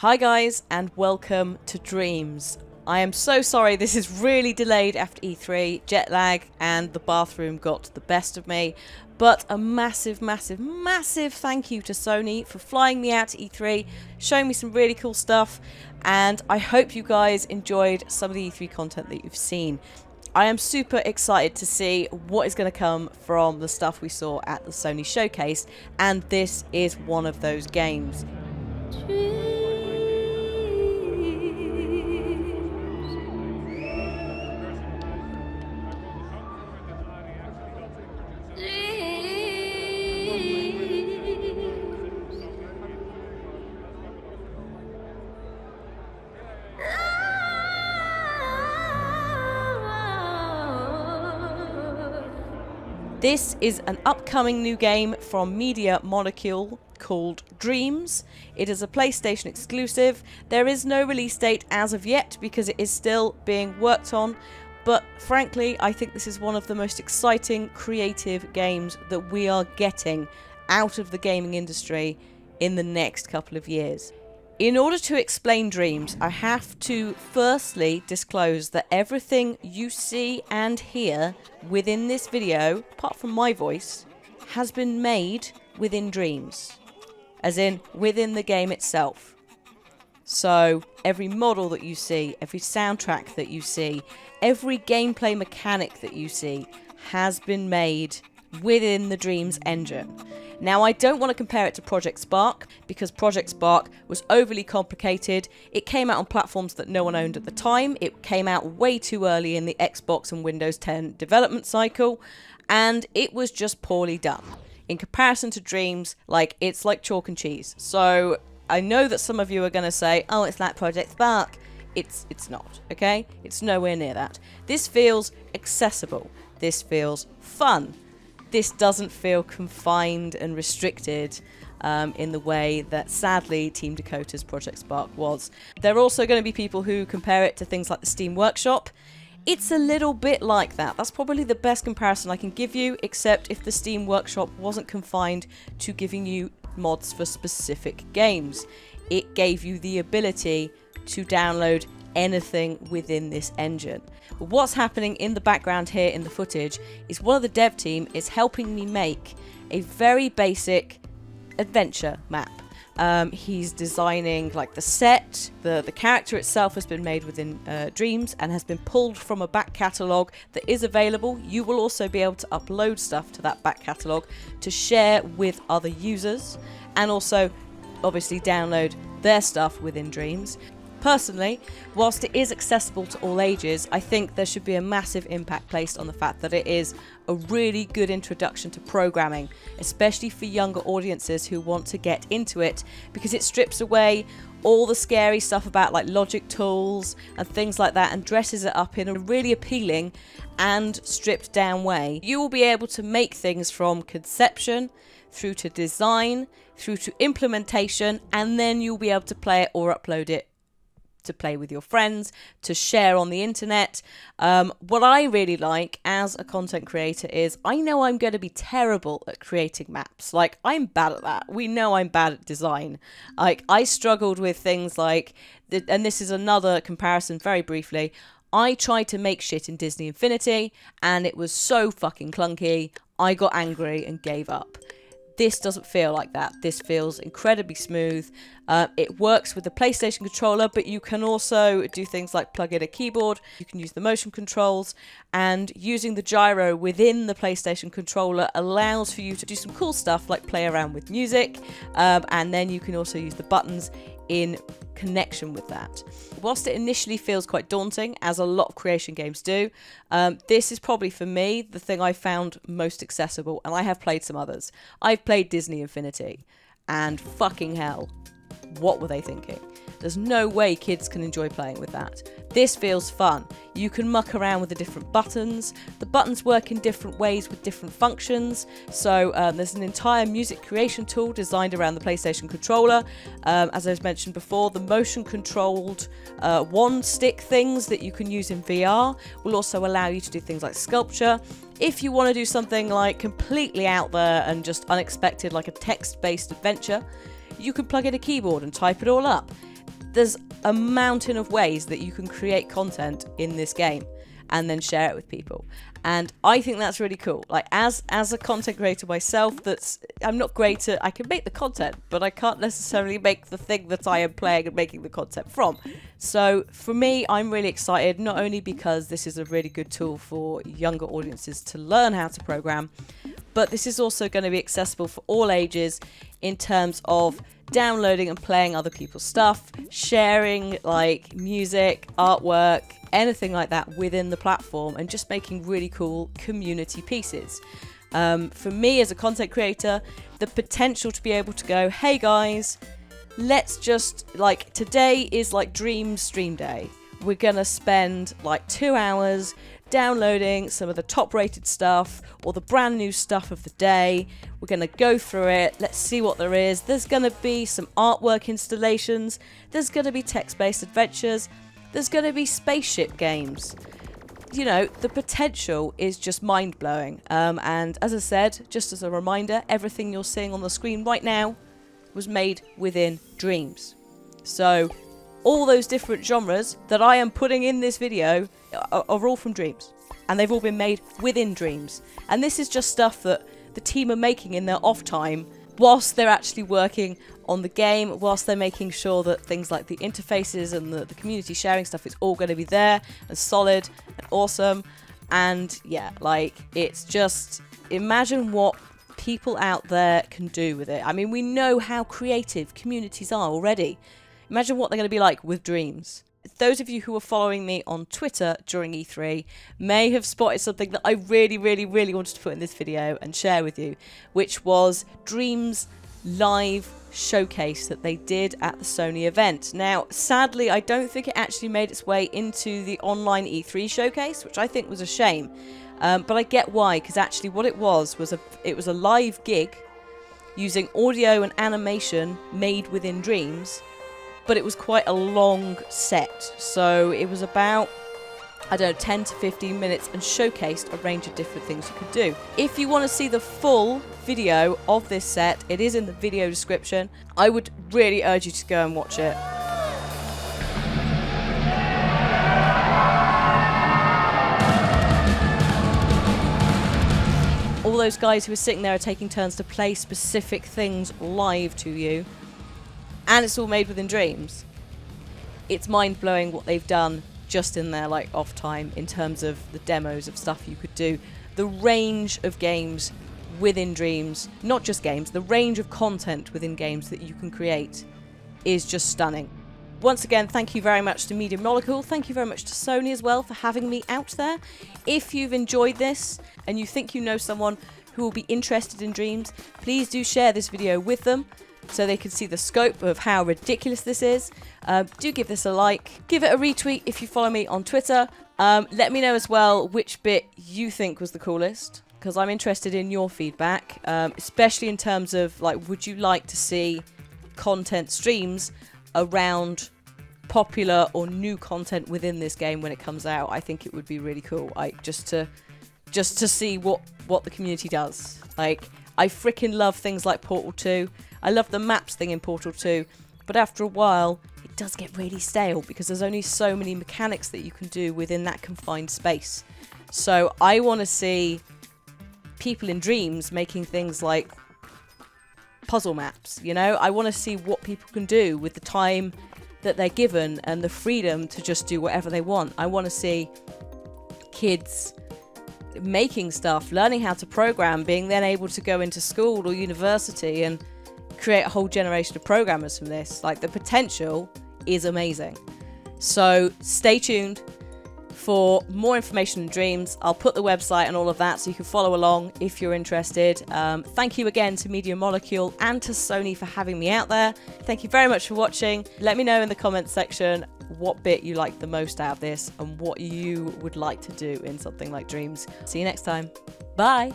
Hi guys, and welcome to Dreams. I am so sorry this is really delayed after E3, jet lag and the bathroom got the best of me, but a massive thank you to Sony for flying me out to E3, showing me some really cool stuff, and I hope you guys enjoyed some of the E3 content that you've seen. I am super excited to see what is going to come from the stuff we saw at the Sony showcase, and this is one of those games. This is an upcoming new game from Media Molecule called Dreams. It is a PlayStation exclusive. There is no release date as of yet because it is still being worked on, but frankly I think this is one of the most exciting creative games that we are getting out of the gaming industry in the next couple of years. In order to explain Dreams, I have to firstly disclose that everything you see and hear within this video, apart from my voice, has been made within Dreams. As in, within the game itself. So, every model that you see, every soundtrack that you see, every gameplay mechanic that you see has been made within the Dreams engine. Now, I don't want to compare it to Project Spark, because Project Spark was overly complicated. It came out on platforms that no one owned at the time. It came out way too early in the Xbox and Windows 10 development cycle, and it was just poorly done. In comparison to Dreams, it's like chalk and cheese. So, I know that some of you are going to say, oh, it's like Project Spark. It's not, okay? It's nowhere near that. This feels accessible. This feels fun. This doesn't feel confined and restricted in the way that, sadly, Team Dakota's Project Spark was. There are also going to be people who compare it to things like the Steam Workshop. It's a little bit like that. That's probably the best comparison I can give you, except if the Steam Workshop wasn't confined to giving you mods for specific games. It gave you the ability to download anything within this engine. But what's happening in the background here in the footage is one of the dev team is helping me make a very basic adventure map. He's designing the set, the character itself has been made within Dreams and has been pulled from a back catalogue that is available. You will also be able to upload stuff to that back catalogue to share with other users, and also obviously download their stuff within Dreams. Personally, whilst it is accessible to all ages, I think there should be a massive impact placed on the fact that it is a really good introduction to programming, especially for younger audiences who want to get into it, because it strips away all the scary stuff about logic tools and things like that and dresses it up in a really appealing and stripped down way. You will be able to make things from conception through to design, through to implementation, and then you'll be able to play it or upload it to play with your friends, to share on the internet. What I really like as a content creator is I know I'm going to be terrible at creating maps. I'm bad at that. We know I'm bad at design. I struggled with things and this is another comparison very briefly, I tried to make shit in Disney Infinity and it was so fucking clunky, I got angry and gave up. This doesn't feel like that. This feels incredibly smooth. It works with the PlayStation controller, but you can also do things like plug in a keyboard, you can use the motion controls, and using the gyro within the PlayStation controller allows for you to do some cool stuff like play around with music, and then you can also use the buttons in connection with that. Whilst it initially feels quite daunting, as a lot of creation games do, this is probably for me the thing I found most accessible, and I have played some others. I've played Disney Infinity, and fucking hell, what were they thinking? There's no way kids can enjoy playing with that. This feels fun. You can muck around with the different buttons. The buttons work in different ways with different functions. So there's an entire music creation tool designed around the PlayStation controller. As I mentioned before, the motion controlled wand stick things that you can use in VR will also allow you to do things like sculpture. If you want to do something completely out there and just unexpected, like a text-based adventure, you can plug in a keyboard and type it all up. there's a mountain of ways that you can create content in this game and then share it with people. And I think that's really cool. Like, as a content creator myself, I'm not great at, I can make the content, but I can't necessarily make the thing that I am playing and making the content from. So for me, I'm really excited, not only because this is a really good tool for younger audiences to learn how to program, but this is also going to be accessible for all ages in terms of downloading and playing other people's stuff, sharing like music, artwork, anything like that within the platform, and just making really cool community pieces. For me as a content creator, the potential to be able to go, hey guys, let's just, like, today is like Dreams Stream Day. We're gonna spend like 2 hours downloading some of the top rated stuff or the brand new stuff of the day. We're going to go through it. Let's see what there is. There's going to be some artwork installations. There's going to be text-based adventures. There's going to be spaceship games. You know, the potential is just mind-blowing. And as I said, just as a reminder, everything you're seeing on the screen right now was made within Dreams. So all those different genres that I am putting in this video are all from Dreams, and they've all been made within Dreams. And this is just stuff that the team are making in their off time whilst they're actually working on the game, whilst they're making sure that things like the interfaces and the community sharing stuff is all going to be there and solid and awesome. And yeah, like, it's just, imagine what people out there can do with it. I mean, we know how creative communities are already. Imagine what they're going to be like with Dreams. Those of you who were following me on Twitter during E3 may have spotted something that I really, really, really wanted to put in this video and share with you, which was Dreams live showcase that they did at the Sony event. Now, sadly, I don't think it actually made its way into the online E3 showcase, which I think was a shame. But I get why, because actually what it was a live gig using audio and animation made within Dreams. But it was quite a long set, so it was about, I don't know, 10 to 15 minutes and showcased a range of different things you could do. If you want to see the full video of this set, it is in the video description. I would really urge you to go and watch it. All those guys who are sitting there are taking turns to play specific things live to you. And it's all made within Dreams. It's mind-blowing what they've done just in their like off time in terms of the demos of stuff you could do. The range of games within Dreams, not just games, the range of content within games that you can create is just stunning. Once again, thank you very much to Media Molecule. Thank you very much to Sony as well for having me out there. If you've enjoyed this and you think you know someone who will be interested in Dreams, please do share this video with them, so they can see the scope of how ridiculous this is. Do give this a like. Give it a retweet if you follow me on Twitter. Let me know as well which bit you think was the coolest, because I'm interested in your feedback, especially in terms of, like, would you like to see content streams around popular or new content within this game when it comes out? I think it would be really cool, just to see what the community does. Like, I freaking love things like Portal 2. I love the maps thing in Portal 2, but after a while, it does get really stale because there's only so many mechanics that you can do within that confined space. So I want to see people in Dreams making things like puzzle maps, you know? I want to see what people can do with the time that they're given and the freedom to just do whatever they want. I want to see kids making stuff, learning how to program, being then able to go into school or university and create a whole generation of programmers from this. Like, the potential is amazing. So stay tuned for more information on Dreams. I'll put the website and all of that so you can follow along if you're interested. Thank you again to Media Molecule and to Sony for having me out there. Thank you very much for watching. Let me know in the comments section what bit you liked the most out of this and what you would like to do in something like Dreams. See you next time. Bye.